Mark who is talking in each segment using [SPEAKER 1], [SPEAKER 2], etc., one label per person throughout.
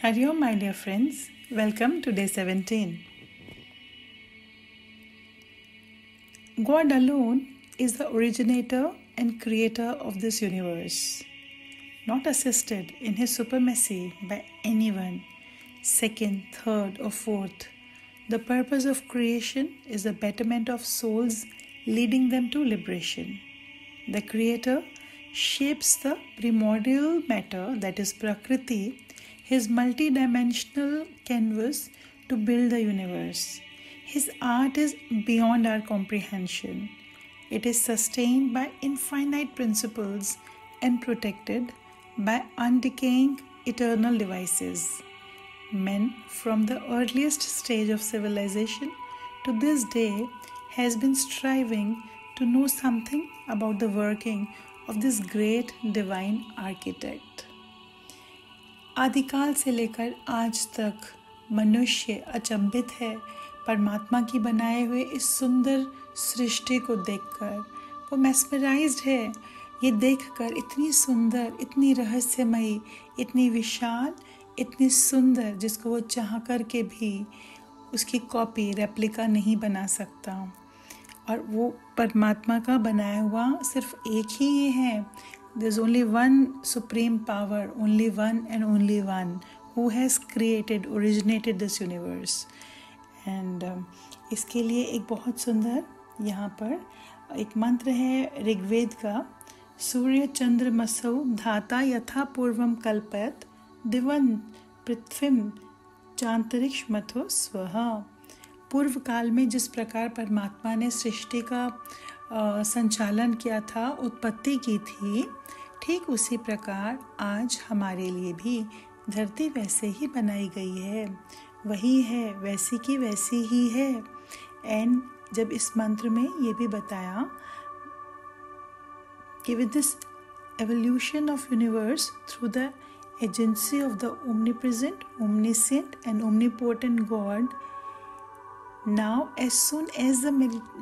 [SPEAKER 1] Hari Om, my dear friends. Welcome to day 17. God alone is the originator and creator of this universe, not assisted in his supremacy by anyone, second, third, or fourth. The purpose of creation is the betterment of souls, leading them to liberation. The creator shapes the primordial matter, that is Prakriti, his multidimensional canvas, to build the universe. His art is beyond our comprehension. It is sustained by infinite principles and protected by undecaying eternal devices. Men from the earliest stage of civilization to this day has been striving to know something about the working of this great divine architect. आदिकाल से लेकर आज तक मनुष्य अचंभित है परमात्मा की बनाए हुए इस सुंदर सृष्टि को देखकर। वो मैस्मराइज्ड है ये देखकर, इतनी सुंदर, इतनी रहस्यमयी, इतनी विशाल, इतनी सुंदर, जिसको वो चाह कर के भी उसकी कॉपी, रेप्लिका नहीं बना सकता। और वो परमात्मा का बनाया हुआ सिर्फ एक ही ये है। There's only one supreme power, only one and only one who has originated this universe. And इसके लिए एक बहुत सुंदर यहाँ पर एक मंत्र है ऋग्वेद का। सूर्य चंद्रमसौ धाता यथा पूर्वम कल्पयत दिवन पृथ्वीम चांतरिक्ष मथो स्वः। पूर्व काल में जिस प्रकार परमात्मा ने सृष्टि का संचालन किया था, उत्पत्ति की थी, ठीक उसी प्रकार आज हमारे लिए भी धरती वैसे ही बनाई गई है, वही है, वैसी की वैसी ही है। एंड जब इस मंत्र में ये भी बताया कि with this evolution of universe through the agency of the omnipresent, omniscient and omnipotent God, now, as soon as the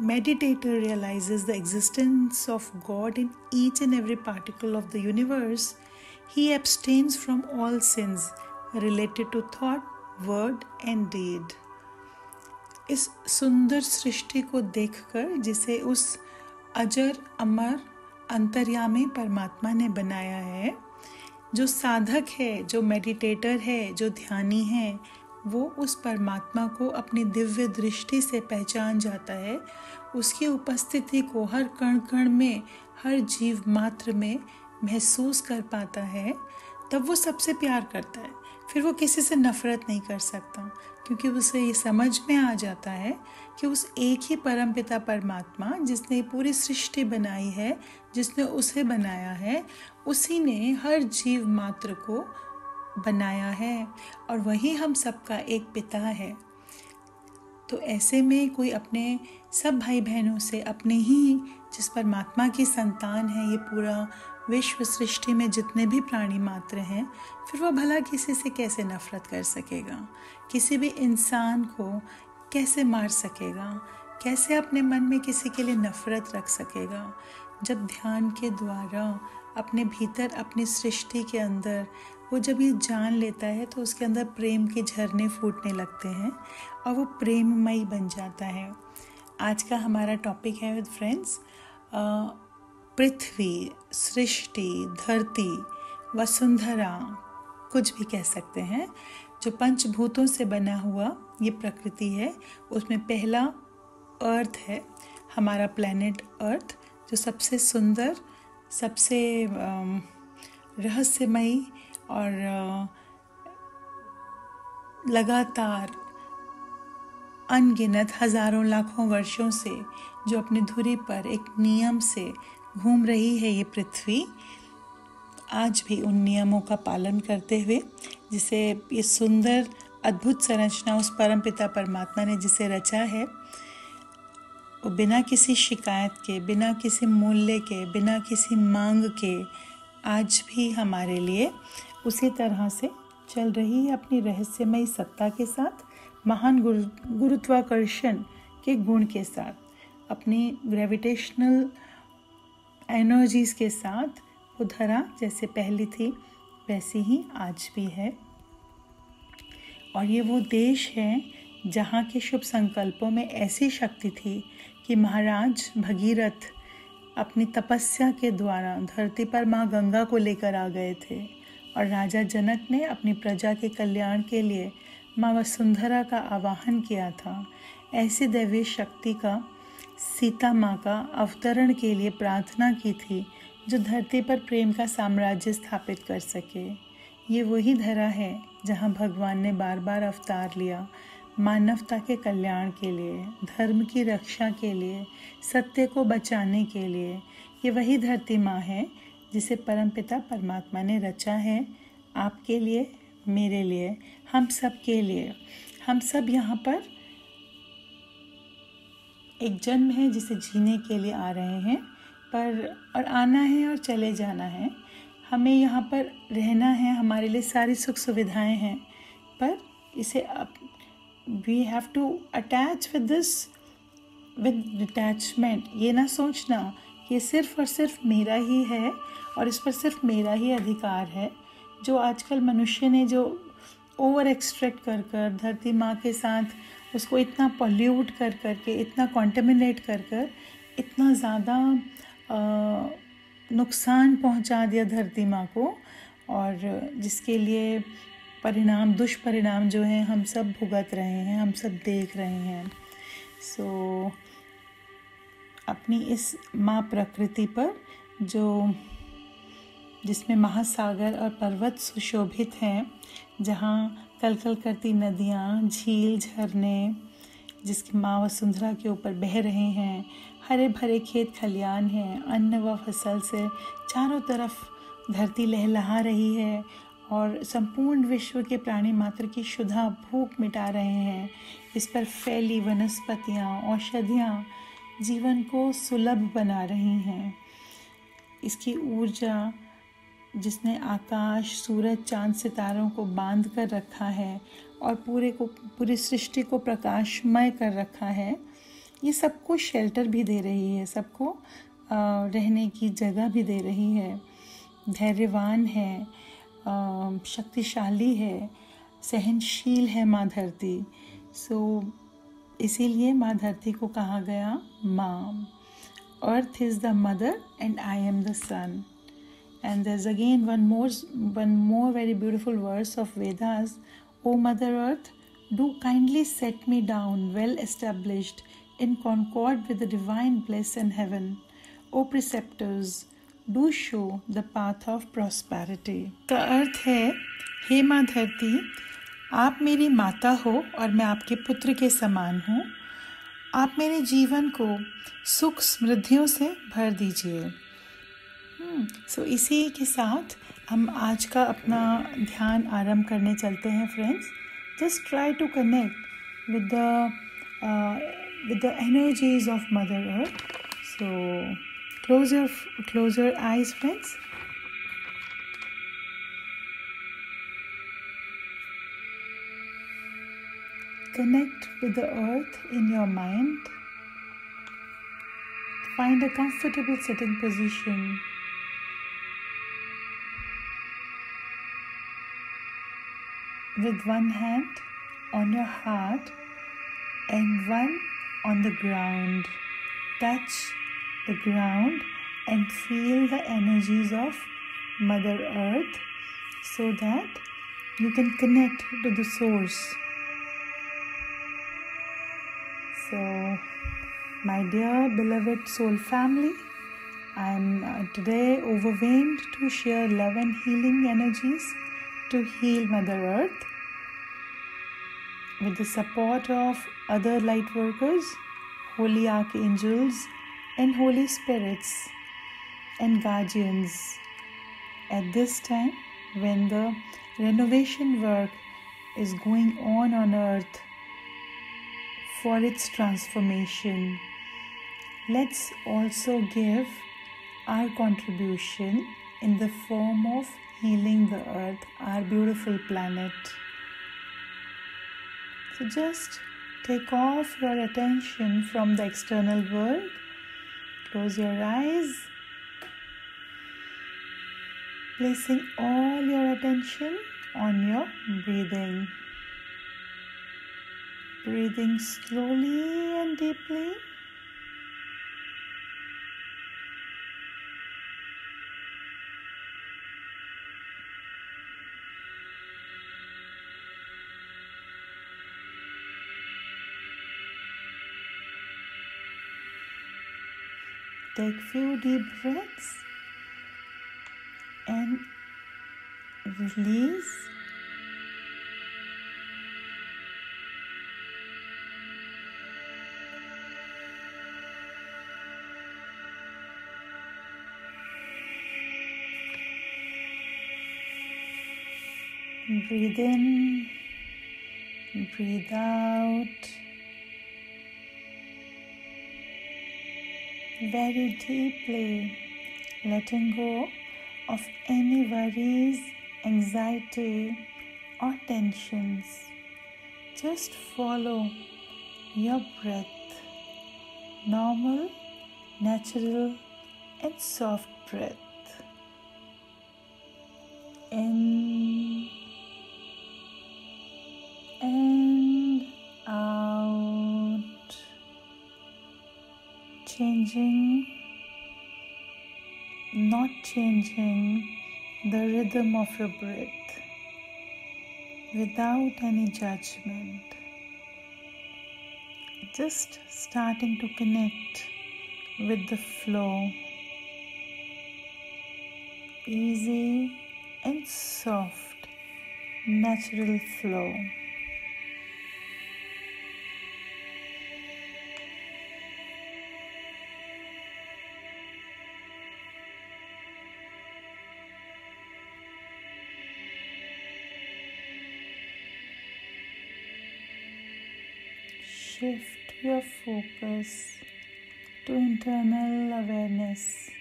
[SPEAKER 1] meditator realizes the existence of God in each and every particle of the universe, he abstains from all sins related to thought, word and deed. इस सुंदर सृष्टि को देखकर, जिसे उस अजर अमर अंतर्यामी परमात्मा ने बनाया है, जो साधक है, जो मेडिटेटर है, जो ध्यानी है, वो उस परमात्मा को अपनी दिव्य दृष्टि से पहचान जाता है। उसकी उपस्थिति को हर कण कण में, हर जीव मात्र में महसूस कर पाता है। तब वो सबसे प्यार करता है। फिर वो किसी से नफरत नहीं कर सकता, क्योंकि उसे ये समझ में आ जाता है कि उस एक ही परमपिता परमात्मा जिसने पूरी सृष्टि बनाई है, जिसने उसे बनाया है, उसी ने हर जीव मात्र को बनाया है और वही हम सबका एक पिता है। तो ऐसे में कोई अपने सब भाई बहनों से, अपने ही जिस परमात्मा की संतान है, ये पूरा विश्व सृष्टि में जितने भी प्राणी मात्र हैं, फिर वो भला किसी से कैसे नफरत कर सकेगा, किसी भी इंसान को कैसे मार सकेगा, कैसे अपने मन में किसी के लिए नफरत रख सकेगा। जब ध्यान के द्वारा अपने भीतर, अपनी सृष्टि के अंदर वो जब ये जान लेता है, तो उसके अंदर प्रेम के झरने फूटने लगते हैं और वो प्रेममयी बन जाता है। आज का हमारा टॉपिक है विद फ्रेंड्स पृथ्वी, सृष्टि, धरती, वसुंधरा, कुछ भी कह सकते हैं। जो पंचभूतों से बना हुआ ये प्रकृति है, उसमें पहला अर्थ है, हमारा प्लैनेट अर्थ, जो सबसे सुंदर, सबसे रहस्यमयी और लगातार अनगिनत हजारों लाखों वर्षों से जो अपनी धुरी पर एक नियम से घूम रही है ये पृथ्वी, आज भी उन नियमों का पालन करते हुए, जिसे ये सुंदर अद्भुत संरचना उस परमपिता परमात्मा ने जिसे रचा है, वो बिना किसी शिकायत के, बिना किसी मूल्य के, बिना किसी मांग के आज भी हमारे लिए उसी तरह से चल रही है, अपनी रहस्यमयी सत्ता के साथ, महान गुरुत्वाकर्षण के गुण के साथ, अपनी ग्रेविटेशनल एनर्जीज के साथ। वो धरा जैसे पहली थी वैसी ही आज भी है। और ये वो देश है जहाँ के शुभ संकल्पों में ऐसी शक्ति थी कि महाराज भगीरथ अपनी तपस्या के द्वारा धरती पर माँ गंगा को लेकर आ गए थे और राजा जनक ने अपनी प्रजा के कल्याण के लिए माँ वसुंधरा का आवाहन किया था। ऐसी दैवीय शक्ति का सीता माँ का अवतरण के लिए प्रार्थना की थी जो धरती पर प्रेम का साम्राज्य स्थापित कर सके। ये वही धरा है जहाँ भगवान ने बार बार अवतार लिया, मानवता के कल्याण के लिए, धर्म की रक्षा के लिए, सत्य को बचाने के लिए। ये वही धरती माँ है जिसे परमपिता परमात्मा ने रचा है, आपके लिए, मेरे लिए, हम सब के लिए। हम सब यहाँ पर एक जन्म है जिसे जीने के लिए आ रहे हैं, और आना है और चले जाना है। हमें यहाँ पर रहना है, हमारे लिए सारी सुख सुविधाएं हैं, पर इसे we have to attach with this with detachment. ये ना सोचना कि ये सिर्फ और सिर्फ मेरा ही है और इस पर सिर्फ मेरा ही अधिकार है। जो आजकल मनुष्य ने जो ओवर एक्सट्रैक्ट कर कर धरती माँ के साथ उसको इतना पॉल्यूट कर कर के, इतना कॉन्टेमिनेट कर कर, इतना ज़्यादा नुकसान पहुंचा दिया धरती माँ को, और जिसके लिए परिणाम, दुष्परिणाम जो हैं हम सब भुगत रहे हैं, हम सब देख रहे हैं। सो अपनी इस माँ प्रकृति पर जिसमें महासागर और पर्वत सुशोभित हैं, जहाँ कलकल करती नदियाँ, झील, झरने जिसकी माँ वसुंधरा के ऊपर बह रहे हैं, हरे भरे खेत खलियान हैं, अन्न व फसल से चारों तरफ धरती लहलहा रही है और संपूर्ण विश्व के प्राणी मात्र की क्षुधा भूख मिटा रहे हैं। इस पर फैली वनस्पतियाँ, औषधियाँ जीवन को सुलभ बना रही हैं। इसकी ऊर्जा जिसने आकाश, सूरज, चांद, सितारों को बांध कर रखा है और पूरी सृष्टि को प्रकाशमय कर रखा है, ये सबको शेल्टर भी दे रही है, सबको रहने की जगह भी दे रही है। धैर्यवान है, शक्तिशाली है, सहनशील है माँ धरती। सो इसीलिए माँ धरती को कहा गया माँ। Earth is the mother and I am the son. And there's again one more very beautiful verse of Vedas. O Mother Earth, do kindly set me down well established in concord with the divine bliss in heaven. O preceptors, do show the path of prosperity. का अर्थ है, हे माँ धरती, आप मेरी माता हो और मैं आपके पुत्र के समान हूँ। आप मेरे जीवन को सुख समृद्धियों से भर दीजिए। सो इसी के साथ हम आज का अपना ध्यान आरंभ करने चलते हैं friends. Just try to connect with the energies of mother earth. So close your eyes friends. Connect with the earth in your mind. Find a comfortable sitting position. With one hand on your heart and one on the ground. Touch the ground and feel the energies of Mother Earth so that you can connect to the source. So, my dear beloved soul family, I am today overwhelmed to share love and healing energies to heal Mother Earth with the support of other light workers, holy archangels and holy spirits and guardians at this time when the renovation work is going on earth for its transformation. Let's also give our contribution in the form of healing the earth, our beautiful planet. So just take off your attention from the external world. Close your eyes, placing all your attention on your breathing. breathing slowly and deeply. Take few deep breaths and release. Breathe in, breathe out. Very deeply, letting go of any worries, anxiety, or tensions. Just follow your breath. Normal, natural, and soft breath. In and out. Not changing the rhythm of your breath without any judgment. Just starting to connect with the flow. Easy and soft, natural flow. Shift your focus to internal awareness.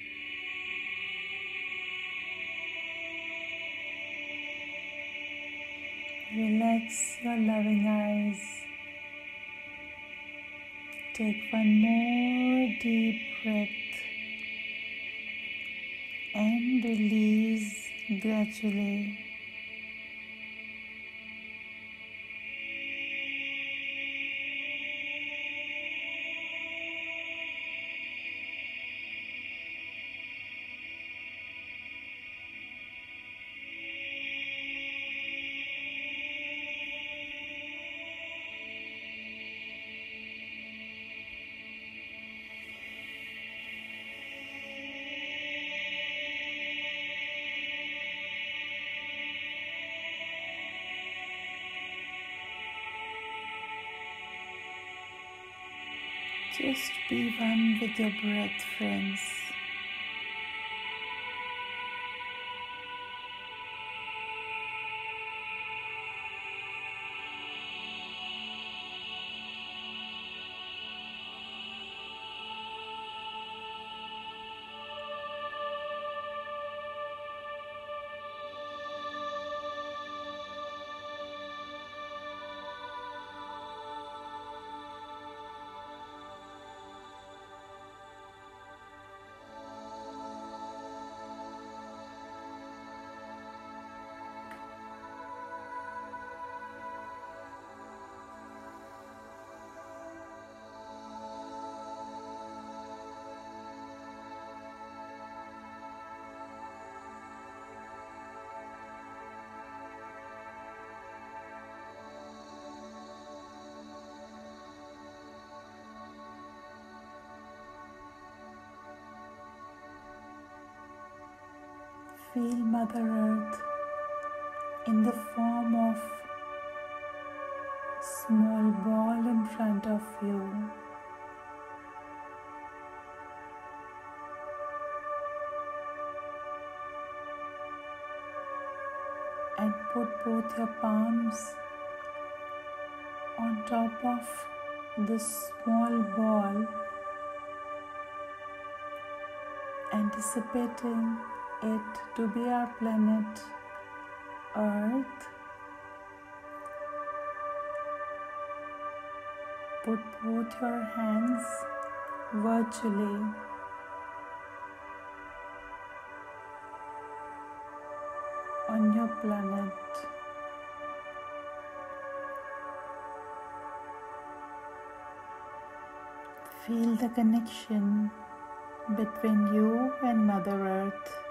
[SPEAKER 1] Relax your loving eyes. Take one more deep breath and release gradually. Just be one with your breath, friends. Feel Mother Earth in the form of small ball in front of you. And put both your palms on top of this small ball, anticipating it to be our planet Earth. Put both your hands virtually on your planet. Feel the connection between you and Mother Earth.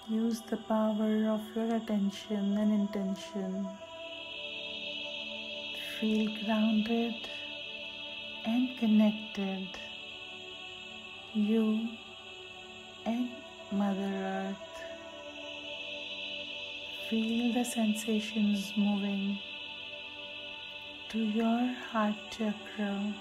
[SPEAKER 1] Use the power of your attention and intention. Feel grounded and connected. You and Mother Earth. Feel the sensations moving to your heart chakra.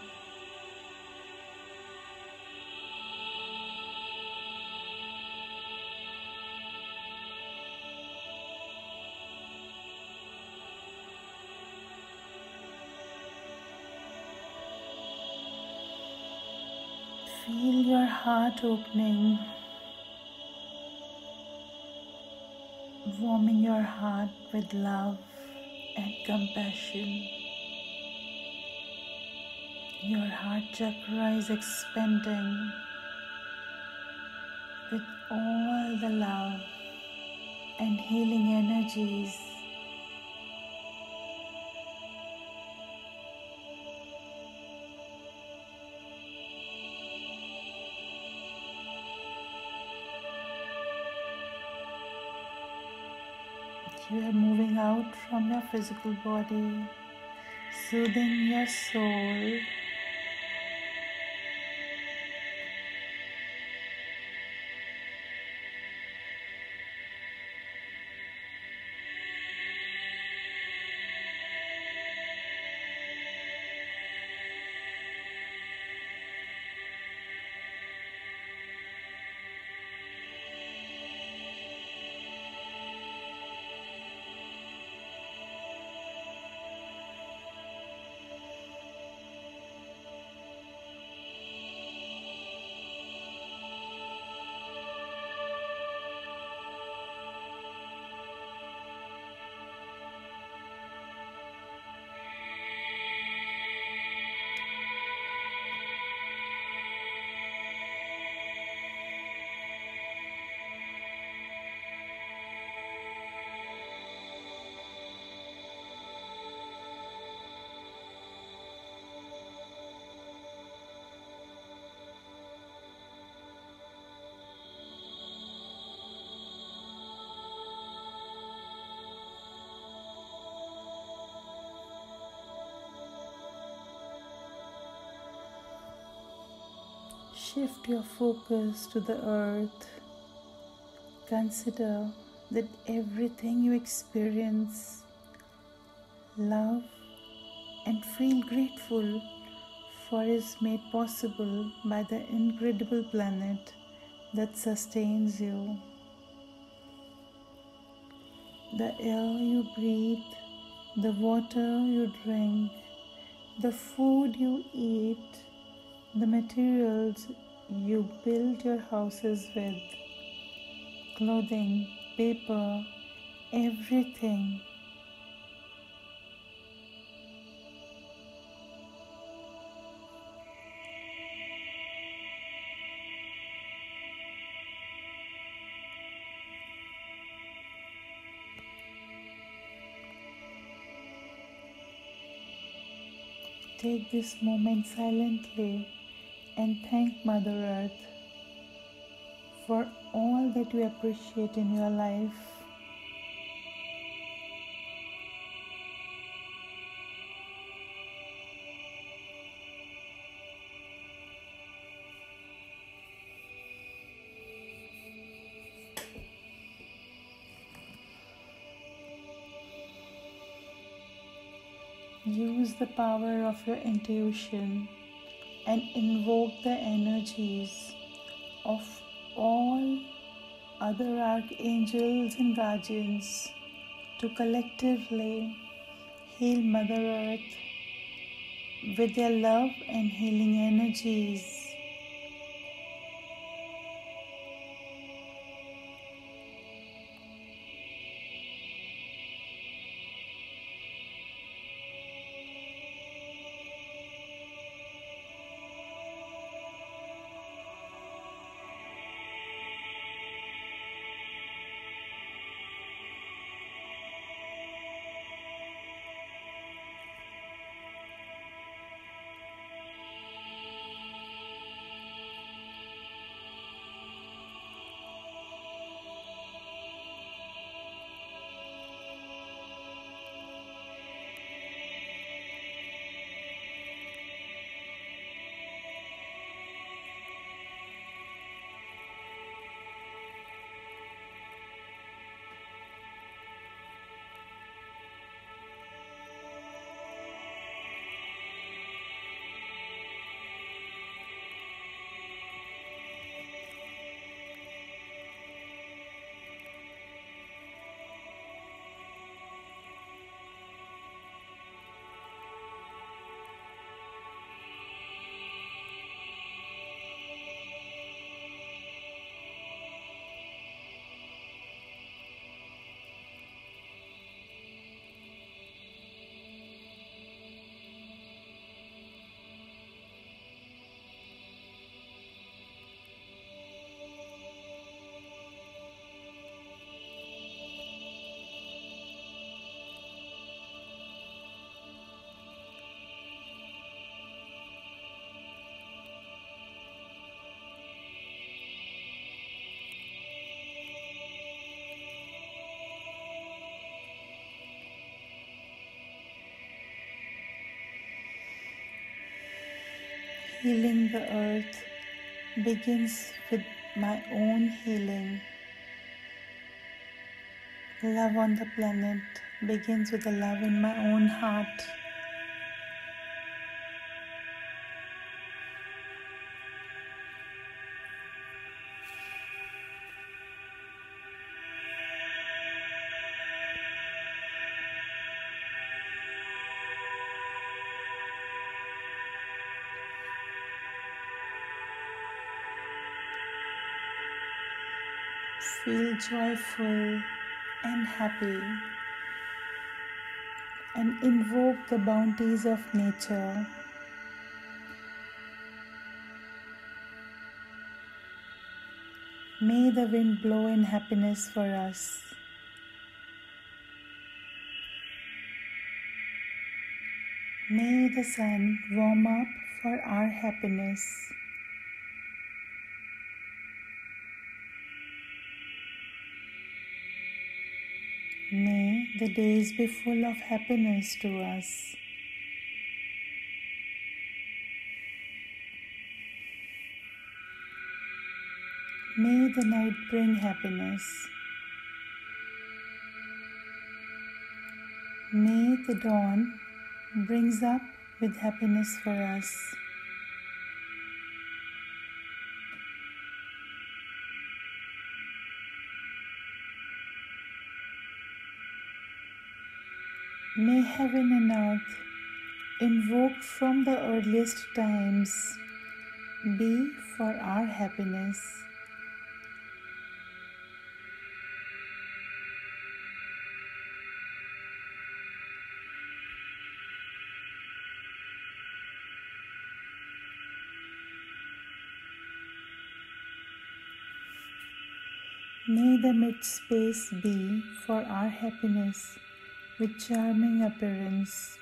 [SPEAKER 1] Feel your heart opening, warming your heart with love and compassion. Your heart chakra is expanding with all the love and healing energies. You are moving out from your physical body, soothing your soul. Shift your focus to the earth. Consider that everything you experience, love, and feel grateful for is made possible by the incredible planet that sustains you. The air you breathe, the water you drink, the food you eat, the materials you build your houses with, clothing, paper, everything. Take this moment silently and thank Mother Earth for all that you appreciate in your life. Use the power of your intuition and invoke the energies of all other archangels and guardians to collectively heal Mother Earth with their love and healing energies. Healing the earth begins with my own healing. Love on the planet begins with the love in my own heart. Feel joyful and happy and invoke the bounties of nature. May the wind blow in happiness for us. May the sun warm up for our happiness. May the days be full of happiness to us. May the night bring happiness. May the dawn brings up with happiness for us. May heaven and earth, invoked from the earliest times, be for our happiness. May the mid-space be for our happiness with charming appearance.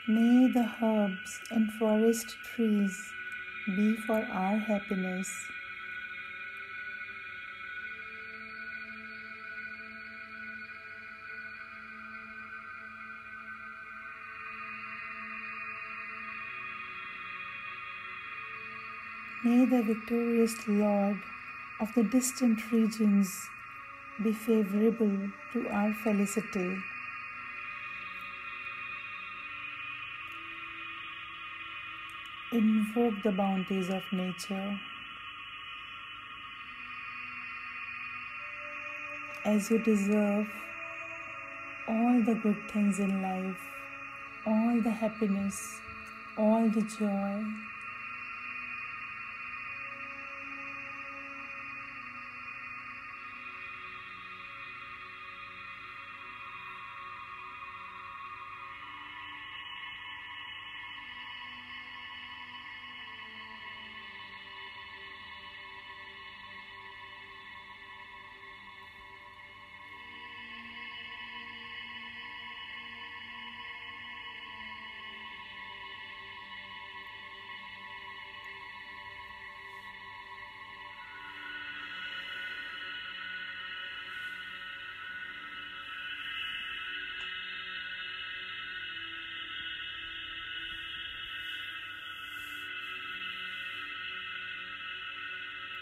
[SPEAKER 1] May the herbs and forest trees be for our happiness. May the victorious Lord of the distant regions be favorable to our felicity. Invoke the bounties of nature. As you deserve all the good things in life, all the happiness, all the joy.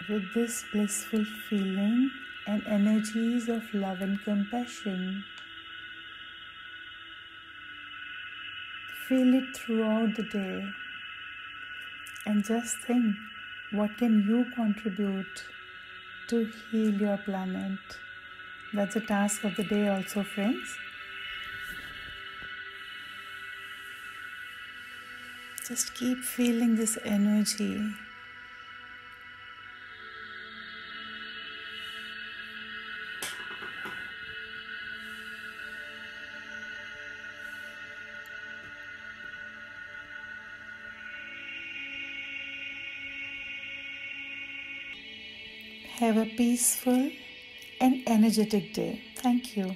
[SPEAKER 1] With this blissful feeling and energies of love and compassion, feel it throughout the day and just think, what can you contribute to heal your planet? That's the task of the day also, friends. Just keep feeling this energy. Have a peaceful and energetic day. Thank you.